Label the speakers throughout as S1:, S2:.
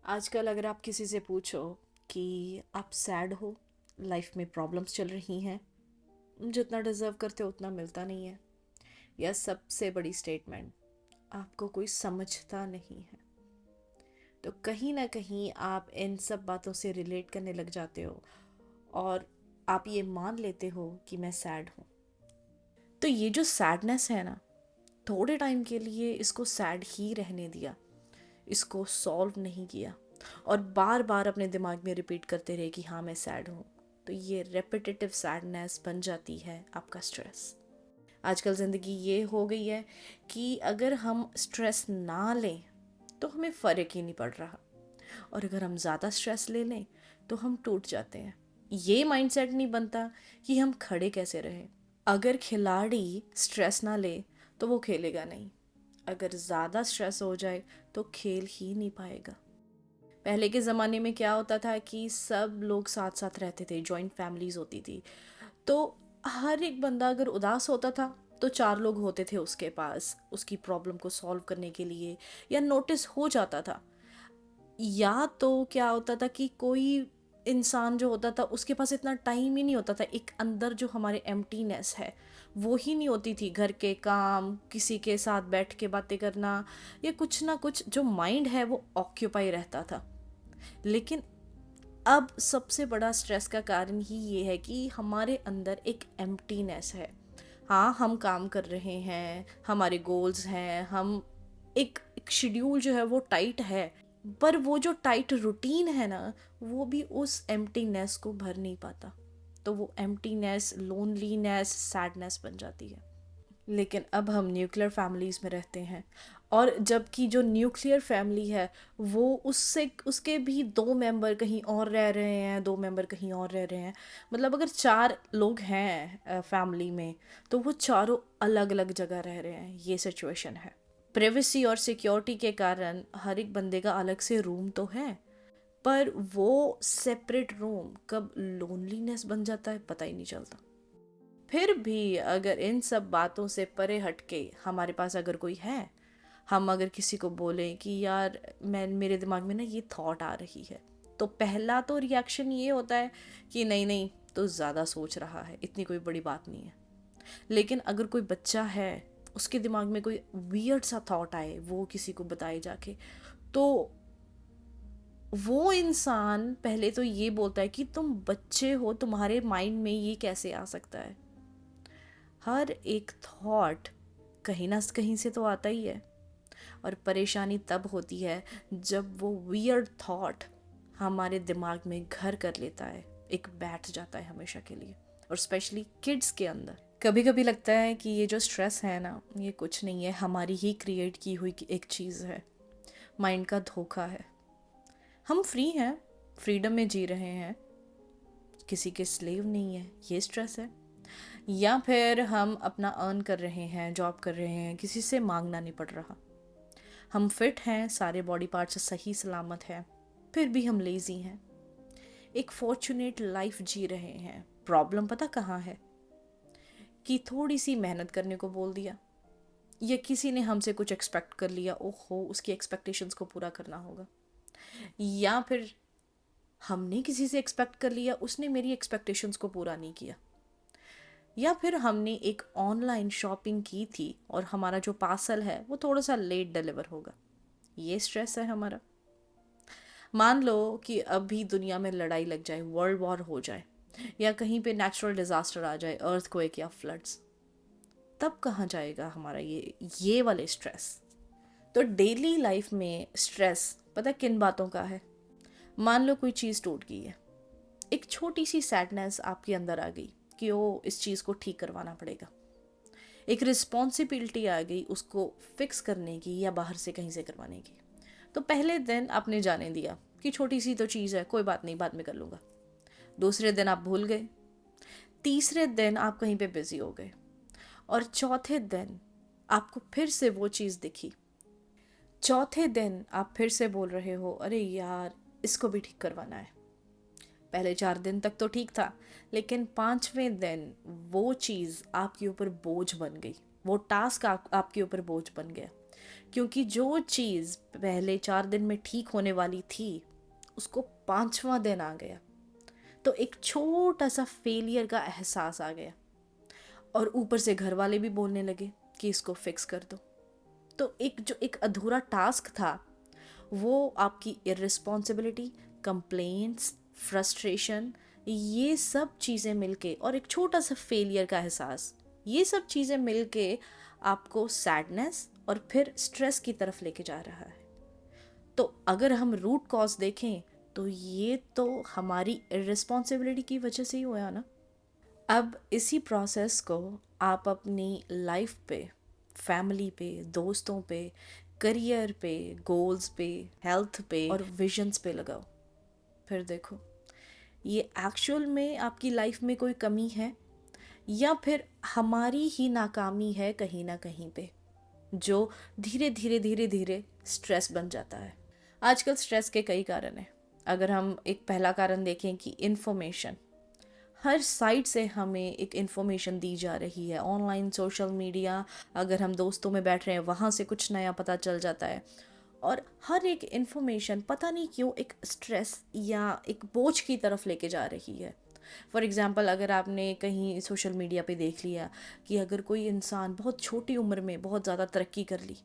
S1: आजकल अगर आप किसी से पूछो कि आप सैड हो, लाइफ में प्रॉब्लम्स चल रही हैं, जितना डिज़र्व करते हो उतना मिलता नहीं है, या सबसे बड़ी स्टेटमेंट, आपको कोई समझता नहीं है, तो कहीं ना कहीं आप इन सब बातों से रिलेट करने लग जाते हो और आप ये मान लेते हो कि मैं सैड हूँ। तो ये जो सैडनेस है ना, थोड़े टाइम के लिए इसको सैड ही रहने दिया, इसको सॉल्व नहीं किया और बार बार अपने दिमाग में रिपीट करते रहे कि हाँ मैं सैड हूँ, तो ये रेपिटेटिव सैडनेस बन जाती है आपका स्ट्रेस। आजकल ज़िंदगी ये हो गई है कि अगर हम स्ट्रेस ना लें तो हमें फ़र्क ही नहीं पड़ रहा, और अगर हम ज़्यादा स्ट्रेस ले लें तो हम टूट जाते हैं। ये माइंडसेट नहीं बनता कि हम खड़े कैसे रहें। अगर खिलाड़ी स्ट्रेस ना ले तो वो खेलेगा नहीं, अगर ज़्यादा स्ट्रेस हो जाए तो खेल ही नहीं पाएगा। पहले के ज़माने में क्या होता था कि सब लोग साथ साथ रहते थे, जॉइंट फैमिलीज़ होती थी, तो हर एक बंदा अगर उदास होता था तो चार लोग होते थे उसके पास उसकी प्रॉब्लम को सॉल्व करने के लिए, या नोटिस हो जाता था। या तो क्या होता था कि कोई इंसान जो होता था उसके पास इतना टाइम ही नहीं होता था, एक अंदर जो हमारे एम्प्टीनेस है वो ही नहीं होती थी, घर के काम, किसी के साथ बैठ के बातें करना, या कुछ ना कुछ जो माइंड है वो ऑक्यूपाई रहता था। लेकिन अब सबसे बड़ा स्ट्रेस का कारण ही ये है कि हमारे अंदर एक एम्प्टीनेस है। हाँ, हम काम कर रहे हैं, हमारे गोल्स हैं, हम एक शेड्यूल जो है वो टाइट है, पर वो जो टाइट रूटीन है ना, वो भी उस एम्प्टीनेस को भर नहीं पाता। तो वो एम्प्टीनेस लोनलीनेस सैडनेस बन जाती है। लेकिन अब हम न्यूक्लियर फैमिलीज़ में रहते हैं, और जबकि जो न्यूक्लियर फैमिली है वो उससे उसके भी दो मेंबर कहीं और रह रहे हैं, दो मेंबर कहीं और रह रहे हैं। मतलब अगर चार लोग हैं फैमिली में, तो वो चारों अलग अलग जगह रह रहे हैं। ये सिचुएशन है। प्राइवेसी और सिक्योरिटी के कारण हर एक बंदे का अलग से रूम तो है, पर वो सेपरेट रूम कब लोनलीनेस बन जाता है पता ही नहीं चलता। फिर भी अगर इन सब बातों से परे हटके हमारे पास अगर कोई है, हम अगर किसी को बोलें कि यार मैं मेरे दिमाग में ना ये थॉट आ रही है, तो पहला तो रिएक्शन ये होता है कि नहीं नहीं, तो ज़्यादा सोच रहा है, इतनी कोई बड़ी बात नहीं है। लेकिन अगर कोई बच्चा है, उसके दिमाग में कोई वियर्ड सा थॉट आए, वो किसी को बताए जाके, तो वो इंसान पहले तो ये बोलता है कि तुम बच्चे हो, तुम्हारे माइंड में ये कैसे आ सकता है। हर एक थॉट कहीं ना कहीं से तो आता ही है, और परेशानी तब होती है जब वो वियर्ड थॉट हमारे दिमाग में घर कर लेता है, एक बैठ जाता है हमेशा के लिए, और स्पेशली किड्स के अंदर। कभी कभी लगता है कि ये जो स्ट्रेस है ना, ये कुछ नहीं है, हमारी ही क्रिएट की हुई एक चीज़ है, माइंड का धोखा है। हम फ्री हैं, फ्रीडम में जी रहे हैं, किसी के स्लेव नहीं है, ये स्ट्रेस है। या फिर हम अपना अर्न कर रहे हैं, जॉब कर रहे हैं, किसी से मांगना नहीं पड़ रहा, हम फिट हैं, सारे बॉडी पार्ट्स सही सलामत हैं, फिर भी हम लेज़ी हैं, एक फॉर्चुनेट लाइफ जी रहे हैं। प्रॉब्लम पता कहाँ है? कि थोड़ी सी मेहनत करने को बोल दिया, या किसी ने हमसे कुछ एक्सपेक्ट कर लिया, ओहो उसकी एक्सपेक्टेशंस को पूरा करना होगा, या फिर हमने किसी से एक्सपेक्ट कर लिया, उसने मेरी एक्सपेक्टेशंस को पूरा नहीं किया, या फिर हमने एक ऑनलाइन शॉपिंग की थी और हमारा जो पार्सल है वो थोड़ा सा लेट डिलीवर होगा, ये स्ट्रेस है हमारा। मान लो कि अभी दुनिया में लड़ाई लग जाए, वर्ल्ड वॉर हो जाए, या कहीं पे नेचुरल डिजास्टर आ जाए, अर्थक्वेक या फ्लड्स, तब कहाँ जाएगा हमारा ये वाले स्ट्रेस। तो डेली लाइफ में स्ट्रेस पता किन बातों का है? मान लो कोई चीज़ टूट गई है, एक छोटी सी सैडनेस आपके अंदर आ गई कि ओ इस चीज़ को ठीक करवाना पड़ेगा, एक रिस्पॉन्सिबिलिटी आ गई उसको फिक्स करने की या बाहर से कहीं से करवाने की। तो पहले दिन आपने जाने दिया कि छोटी सी तो चीज़ है, कोई बात नहीं, बाद में कर लूँगा। दूसरे दिन आप भूल गए, तीसरे दिन आप कहीं पे बिजी हो गए, और चौथे दिन आपको फिर से वो चीज़ दिखी, चौथे दिन आप फिर से बोल रहे हो अरे यार इसको भी ठीक करवाना है। पहले 4 दिन तक तो ठीक था, लेकिन पांचवें दिन वो चीज़ आपके ऊपर बोझ बन गई, वो टास्क आपके ऊपर बोझ बन गया, क्योंकि जो चीज़ पहले 4 दिन में ठीक होने वाली थी, उसको 5वां दिन आ गया। तो एक छोटा सा फेलियर का एहसास आ गया, और ऊपर से घर वाले भी बोलने लगे कि इसको फिक्स कर दो। तो एक अधूरा टास्क था, वो आपकी इर्रिस्पॉन्सिबिलिटी, कंप्लेंट्स, फ्रस्ट्रेशन, ये सब चीज़ें मिलके, और एक छोटा सा फेलियर का एहसास, ये सब चीज़ें मिलके आपको सैडनेस और फिर स्ट्रेस की तरफ लेके जा रहा है। तो अगर हम रूट कॉज देखें तो ये तो हमारी इर्रिस्पॉन्सिबिलिटी की वजह से ही हुआ ना। अब इसी प्रोसेस को आप अपनी लाइफ पे, फैमिली पे, दोस्तों पे, करियर पे, गोल्स पे, हेल्थ पे और विजन्स पे लगाओ। फिर देखो ये एक्चुअल में आपकी लाइफ में कोई कमी है, या फिर हमारी ही नाकामी है कहीं ना कहीं पे, जो धीरे धीरे धीरे धीरे स्ट्रेस बन जाता है। आजकल स्ट्रेस के कई कारण हैं। अगर हम एक पहला कारण देखें कि इन्फॉर्मेशन, हर साइड से हमें एक इन्फॉर्मेशन दी जा रही है, ऑनलाइन, सोशल मीडिया, अगर हम दोस्तों में बैठ रहे हैं वहाँ से कुछ नया पता चल जाता है, और हर एक इन्फॉर्मेशन पता नहीं क्यों एक स्ट्रेस या एक बोझ की तरफ लेके जा रही है। फॉर एग्ज़ाम्पल, अगर आपने कहीं सोशल मीडिया पे देख लिया कि अगर कोई इंसान बहुत छोटी उम्र में बहुत ज़्यादा तरक्की कर ली,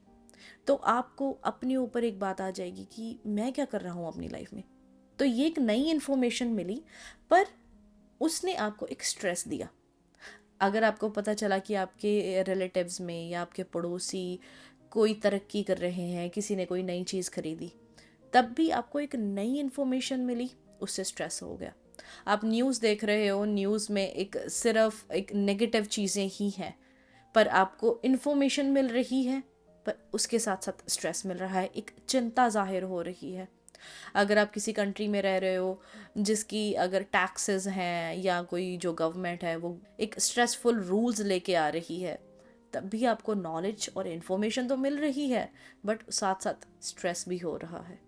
S1: तो आपको अपने ऊपर एक बात आ जाएगी कि मैं क्या कर रहा हूँ अपनी लाइफ में। तो ये एक नई इन्फॉर्मेशन मिली, पर उसने आपको एक स्ट्रेस दिया। अगर आपको पता चला कि आपके रिलेटिव्स में या आपके पड़ोसी कोई तरक्की कर रहे हैं, किसी ने कोई नई चीज़ खरीदी, तब भी आपको एक नई इन्फॉर्मेशन मिली, उससे स्ट्रेस हो गया। आप न्यूज़ देख रहे हो, न्यूज़ में एक सिर्फ एक नेगेटिव चीज़ें ही हैं, पर आपको इन्फॉर्मेशन मिल रही है, पर उसके साथ साथ स्ट्रेस मिल रहा है, एक चिंता जाहिर हो रही है। अगर आप किसी कंट्री में रह रहे हो जिसकी अगर टैक्सेस हैं, या कोई जो गवर्नमेंट है वो एक स्ट्रेसफुल रूल्स लेके आ रही है, तब भी आपको नॉलेज और इन्फॉर्मेशन तो मिल रही है, बट साथ साथ स्ट्रेस भी हो रहा है।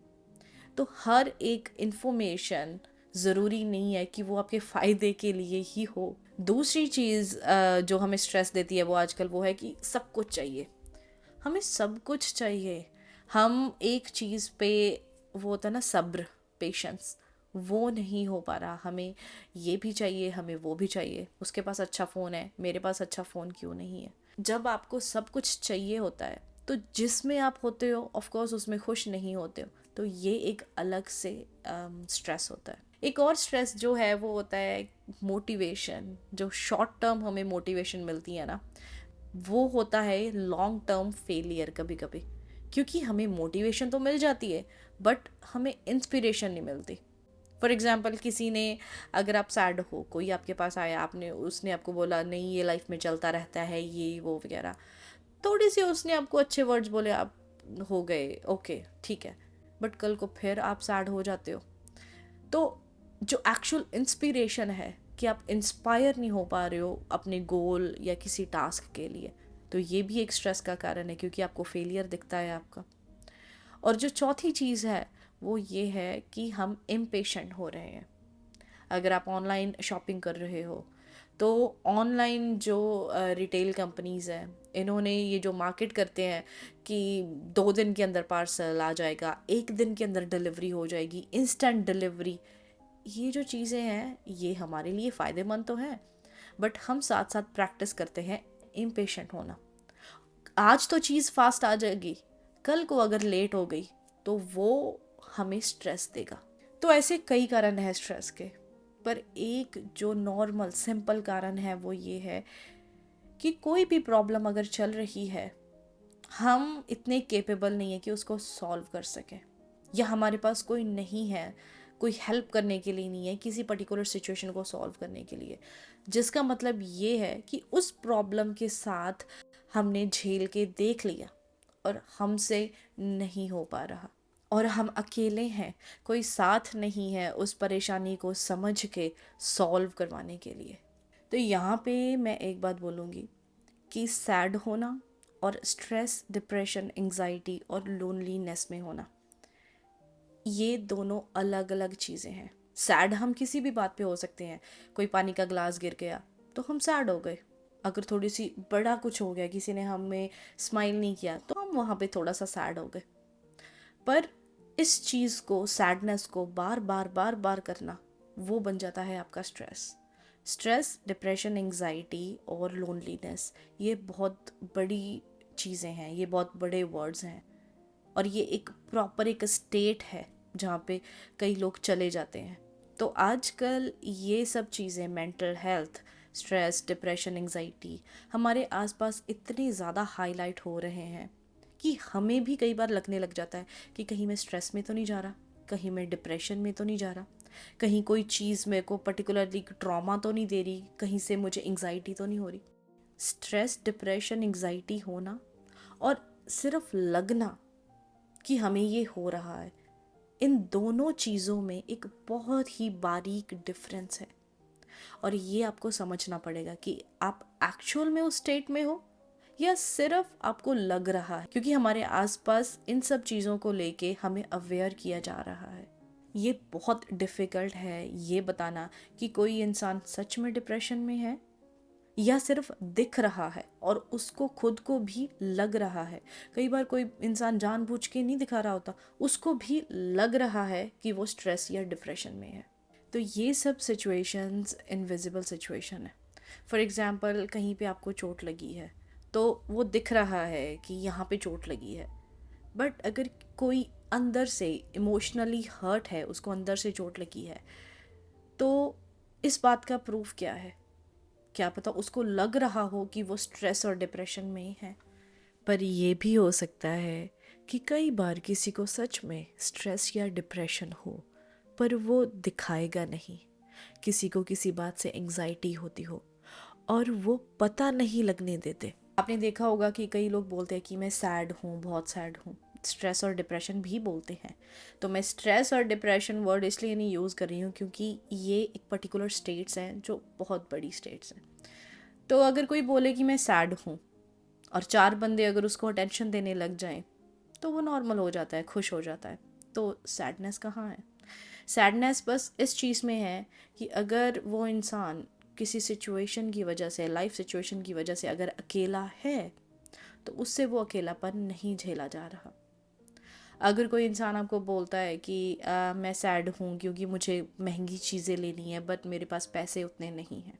S1: तो हर एक इन्फॉर्मेशन ज़रूरी नहीं है कि वो आपके फ़ायदे के लिए ही हो। दूसरी चीज़ जो हमें स्ट्रेस देती है वो आजकल वो है कि सब कुछ चाहिए, हमें सब कुछ चाहिए। हम एक चीज़ पे, वो होता है ना सब्र, पेशेंस, वो नहीं हो पा रहा। हमें ये भी चाहिए, हमें वो भी चाहिए। उसके पास अच्छा फ़ोन है, मेरे पास अच्छा फ़ोन क्यों नहीं है। जब आपको सब कुछ चाहिए होता है, तो जिसमें आप होते हो ऑफ कोर्स उसमें खुश नहीं होते हो, तो ये एक अलग से स्ट्रेस होता है। एक और स्ट्रेस जो है वो होता है मोटिवेशन, जो शॉर्ट टर्म हमें मोटिवेशन मिलती है ना, वो होता है लॉन्ग टर्म फेलियर कभी कभी। क्योंकि हमें मोटिवेशन तो मिल जाती है, बट हमें इंस्पिरेशन नहीं मिलती। फॉर एग्ज़ाम्पल, किसी ने, अगर आप सैड हो, कोई आपके पास आया, आपने उसने आपको बोला नहीं ये लाइफ में चलता रहता है, ये वो वगैरह, थोड़ी सी उसने आपको अच्छे वर्ड्स बोले, आप हो गए ओके ठीक है, बट कल को फिर आप सैड हो जाते हो। तो जो एक्चुअल इंस्पिरेशन है कि आप इंस्पायर नहीं हो पा रहे हो अपने गोल या किसी टास्क के लिए, तो ये भी एक स्ट्रेस का कारण है, क्योंकि आपको फेलियर दिखता है आपका। और जो चौथी चीज़ है वो ये है कि हम इम्पेशेंट हो रहे हैं। अगर आप ऑनलाइन शॉपिंग कर रहे हो, तो ऑनलाइन जो रिटेल कंपनीज़ हैं, इन्होंने ये जो मार्केट करते हैं कि 2 दिन के अंदर पार्सल आ जाएगा, 1 दिन के अंदर डिलीवरी हो जाएगी, इंस्टेंट डिलीवरी, ये जो चीज़ें हैं ये हमारे लिए फ़ायदेमंद तो हैं, बट हम साथ साथ प्रैक्टिस करते हैं इम्पेशेंट होना। आज तो चीज़ फास्ट आ जाएगी, कल को अगर लेट हो गई तो वो हमें स्ट्रेस देगा। तो ऐसे कई कारण हैं स्ट्रेस के, पर एक जो नॉर्मल सिंपल कारण है वो ये है कि कोई भी प्रॉब्लम अगर चल रही है, हम इतने केपेबल नहीं है कि उसको सॉल्व कर सकें, या हमारे पास कोई नहीं है, कोई हेल्प करने के लिए नहीं है किसी पर्टिकुलर सिचुएशन को सॉल्व करने के लिए। जिसका मतलब ये है कि उस प्रॉब्लम के साथ हमने झेल के देख लिया और हमसे नहीं हो पा रहा, और हम अकेले हैं, कोई साथ नहीं है उस परेशानी को समझ के सॉल्व करवाने के लिए। तो यहाँ पे मैं एक बात बोलूँगी कि सैड होना और स्ट्रेस, डिप्रेशन, एंजाइटी और लोनलीनेस में होना, ये दोनों अलग अलग चीज़ें हैं। सैड हम किसी भी बात पे हो सकते हैं। कोई पानी का ग्लास गिर गया तो हम सैड हो गए, अगर थोड़ी सी बड़ा कुछ हो गया, किसी ने हमें स्माइल नहीं किया, तो हम वहाँ पे थोड़ा सा सैड हो गए। पर इस चीज़ को, सैडनेस को बार बार बार बार करना, वो बन जाता है आपका स्ट्रेस। स्ट्रेस, डिप्रेशन, एंग्जाइटी और लोनलीनेस, ये बहुत बड़ी चीज़ें हैं, ये बहुत बड़े वर्ड्स हैं, और ये एक प्रॉपर एक स्टेट है जहाँ पे कई लोग चले जाते हैं। तो आजकल ये सब चीज़ें, mental health, stress, depression, anxiety, हमारे आसपास इतने ज़्यादा हाईलाइट हो रहे हैं कि हमें भी कई बार लगने लग जाता है कि कहीं मैं स्ट्रेस में तो नहीं जा रहा, कहीं मैं डिप्रेशन में तो नहीं जा रहा, कहीं कोई चीज़ मेरे को पर्टिकुलरली ट्रॉमा तो नहीं दे रही, कहीं से मुझे एंग्जाइटी तो नहीं हो रही। स्ट्रेस, डिप्रेशन, एंग्जाइटी होना और सिर्फ लगना कि हमें ये हो रहा है, इन दोनों चीज़ों में एक बहुत ही बारीक डिफरेंस है। और ये आपको समझना पड़ेगा कि आप एक्चुअल में उस स्टेट में हो या सिर्फ आपको लग रहा है, क्योंकि हमारे आसपास इन सब चीज़ों को लेके हमें अवेयर किया जा रहा है। ये बहुत डिफ़िकल्ट है ये बताना कि कोई इंसान सच में डिप्रेशन में है या सिर्फ दिख रहा है और उसको खुद को भी लग रहा है। कई बार कोई इंसान जानबूझ के नहीं दिखा रहा होता, उसको भी लग रहा है कि वो स्ट्रेस या डिप्रेशन में है। तो ये सब सिचुएशंस इनविजिबल सिचुएशन है। फॉर एग्ज़ाम्पल, कहीं पे आपको चोट लगी है तो वो दिख रहा है कि यहाँ पे चोट लगी है, बट अगर कोई अंदर से इमोशनली हर्ट है, उसको अंदर से चोट लगी है, तो इस बात का प्रूफ क्या है? क्या पता उसको लग रहा हो कि वो स्ट्रेस और डिप्रेशन में है। पर ये भी हो सकता है कि कई बार किसी को सच में स्ट्रेस या डिप्रेशन हो, पर वो दिखाएगा नहीं। किसी को किसी बात से एंग्जाइटी होती हो और वो पता नहीं लगने देते। आपने देखा होगा कि कई लोग बोलते हैं कि मैं सैड हूँ, बहुत सैड हूँ। स्ट्रेस और डिप्रेशन भी बोलते हैं। तो मैं स्ट्रेस और डिप्रेशन वर्ड इसलिए नहीं यूज़ कर रही हूँ क्योंकि ये एक पर्टिकुलर स्टेट्स हैं जो बहुत बड़ी स्टेट्स हैं। तो अगर कोई बोले कि मैं सैड हूँ और 4 बंदे अगर उसको अटेंशन देने लग जाएं, तो वो नॉर्मल हो जाता है, खुश हो जाता है। तो सैडनेस कहाँ है? सैडनेस बस इस चीज़ में है कि अगर वो इंसान किसी सिचुएशन की वजह से, लाइफ सिचुएशन की वजह से अगर अकेला है, तो उससे वो अकेलापन नहीं झेला जा रहा। अगर कोई इंसान आपको बोलता है कि मैं सैड हूँ क्योंकि मुझे महंगी चीज़ें लेनी है बट मेरे पास पैसे उतने नहीं हैं,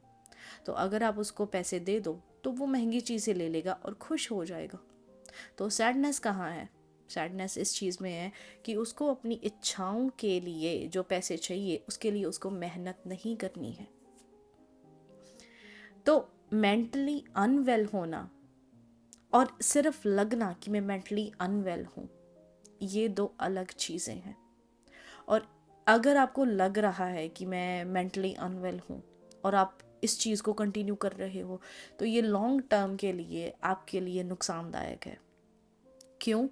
S1: तो अगर आप उसको पैसे दे दो तो वो महंगी चीज़ें ले लेगा और खुश हो जाएगा। तो सैडनेस कहाँ है? सैडनेस इस चीज़ में है कि उसको अपनी इच्छाओं के लिए जो पैसे चाहिए, उसके लिए उसको मेहनत नहीं करनी है। तो मेंटली अनवेल होना और सिर्फ लगना कि मैं मेंटली अनवेल हूँ, ये दो अलग चीज़ें हैं। और अगर आपको लग रहा है कि मैं मेंटली अनवेल हूँ और आप इस चीज़ को कंटिन्यू कर रहे हो, तो ये लॉन्ग टर्म के लिए आपके लिए नुकसानदायक है। क्यों?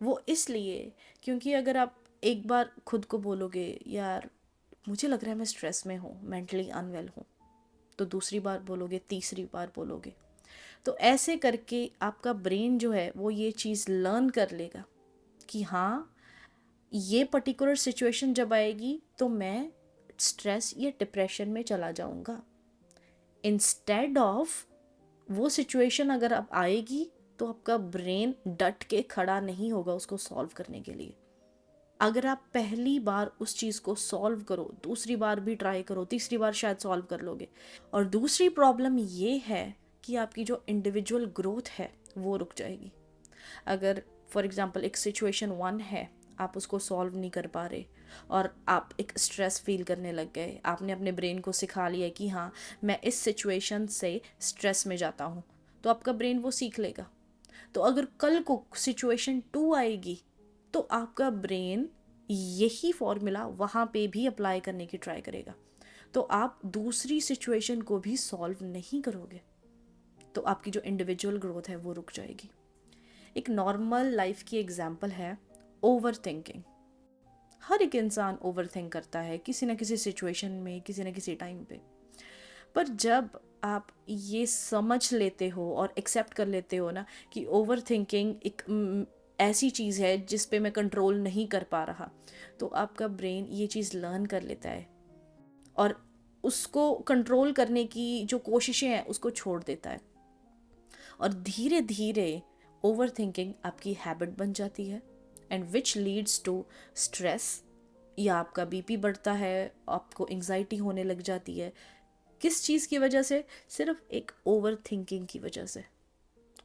S1: वो इसलिए क्योंकि अगर आप एक बार खुद को बोलोगे यार मुझे लग रहा है मैं स्ट्रेस में हूँ, मेंटली अनवेल हूँ, तो दूसरी बार बोलोगे, तीसरी बार बोलोगे, तो ऐसे करके आपका ब्रेन जो है वो ये चीज़ लर्न कर लेगा कि हाँ, ये पर्टिकुलर सिचुएशन जब आएगी तो मैं स्ट्रेस या डिप्रेशन में चला जाऊंगा। इंस्टेड ऑफ वो सिचुएशन अगर अब आएगी तो आपका ब्रेन डट के खड़ा नहीं होगा उसको सॉल्व करने के लिए। अगर आप पहली बार उस चीज़ को सॉल्व करो, दूसरी बार भी ट्राई करो, तीसरी बार शायद सॉल्व कर लोगे। और दूसरी प्रॉब्लम ये है कि आपकी जो इंडिविजुअल ग्रोथ है वो रुक जाएगी। अगर फॉर एग्जांपल एक सिचुएशन 1 है, आप उसको सॉल्व नहीं कर पा रहे और आप एक स्ट्रेस फील करने लग गए, आपने अपने ब्रेन को सिखा लिया कि हाँ मैं इस सिचुएशन से स्ट्रेस में जाता हूँ, तो आपका ब्रेन वो सीख लेगा। तो अगर कल को सिचुएशन 2 आएगी तो आपका ब्रेन यही फॉर्मूला वहाँ पे भी अप्लाई करने की ट्राई करेगा, तो आप दूसरी सिचुएशन को भी सॉल्व नहीं करोगे, तो आपकी जो इंडिविजुअल ग्रोथ है वो रुक जाएगी। एक नॉर्मल लाइफ की एग्जाम्पल है ओवर थिंकिंग। हर एक इंसान ओवर थिंक करता है किसी ना किसी सिचुएशन में, किसी ना किसी टाइम पे। पर जब आप ये समझ लेते हो और एक्सेप्ट कर लेते हो ना कि ओवर थिंकिंग एक ऐसी चीज़ है जिस पे मैं कंट्रोल नहीं कर पा रहा, तो आपका ब्रेन ये चीज़ लर्न कर लेता है और उसको कंट्रोल करने की जो कोशिशें हैं उसको छोड़ देता है, और धीरे धीरे ओवर थिंकिंग आपकी हैबिट बन जाती है, and which leads to stress, या आपका बीपी बढ़ता है, आपको एंग्जाइटी होने लग जाती है। किस चीज़ की वजह से? सिर्फ एक ओवर थिंकिंग की वजह से।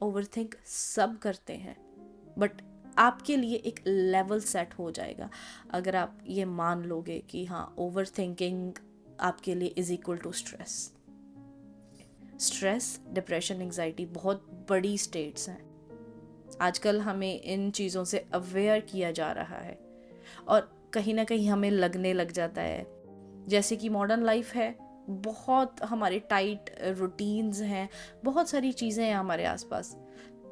S1: ओवर थिंक सब करते हैं, बट आपके लिए एक लेवल सेट हो जाएगा अगर आप ये मान लोगे कि हाँ, ओवर थिंकिंग आपके लिए is equal to stress. Stress, depression, anxiety बहुत बड़ी स्टेट्स हैं। आजकल हमें इन चीज़ों से अवेयर किया जा रहा है, और कहीं ना कहीं हमें लगने लग जाता है जैसे कि मॉडर्न लाइफ है, बहुत हमारे टाइट रूटीन्स हैं, बहुत सारी चीज़ें हैं हमारे आसपास।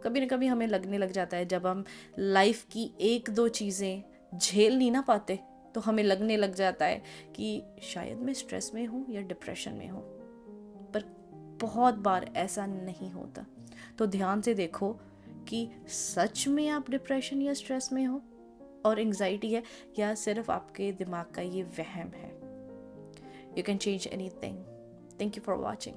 S1: कभी ना कभी हमें लगने लग जाता है, जब हम लाइफ की एक दो चीज़ें झेल नहीं ना पाते, तो हमें लगने लग जाता है कि शायद मैं स्ट्रेस में हूँ या डिप्रेशन में हूँ। पर बहुत बार ऐसा नहीं होता। तो ध्यान से देखो कि सच में आप डिप्रेशन या स्ट्रेस में हो और एंग्जाइटी है, या सिर्फ आपके दिमाग का ये वहम है। You can change anything. Thank you for watching.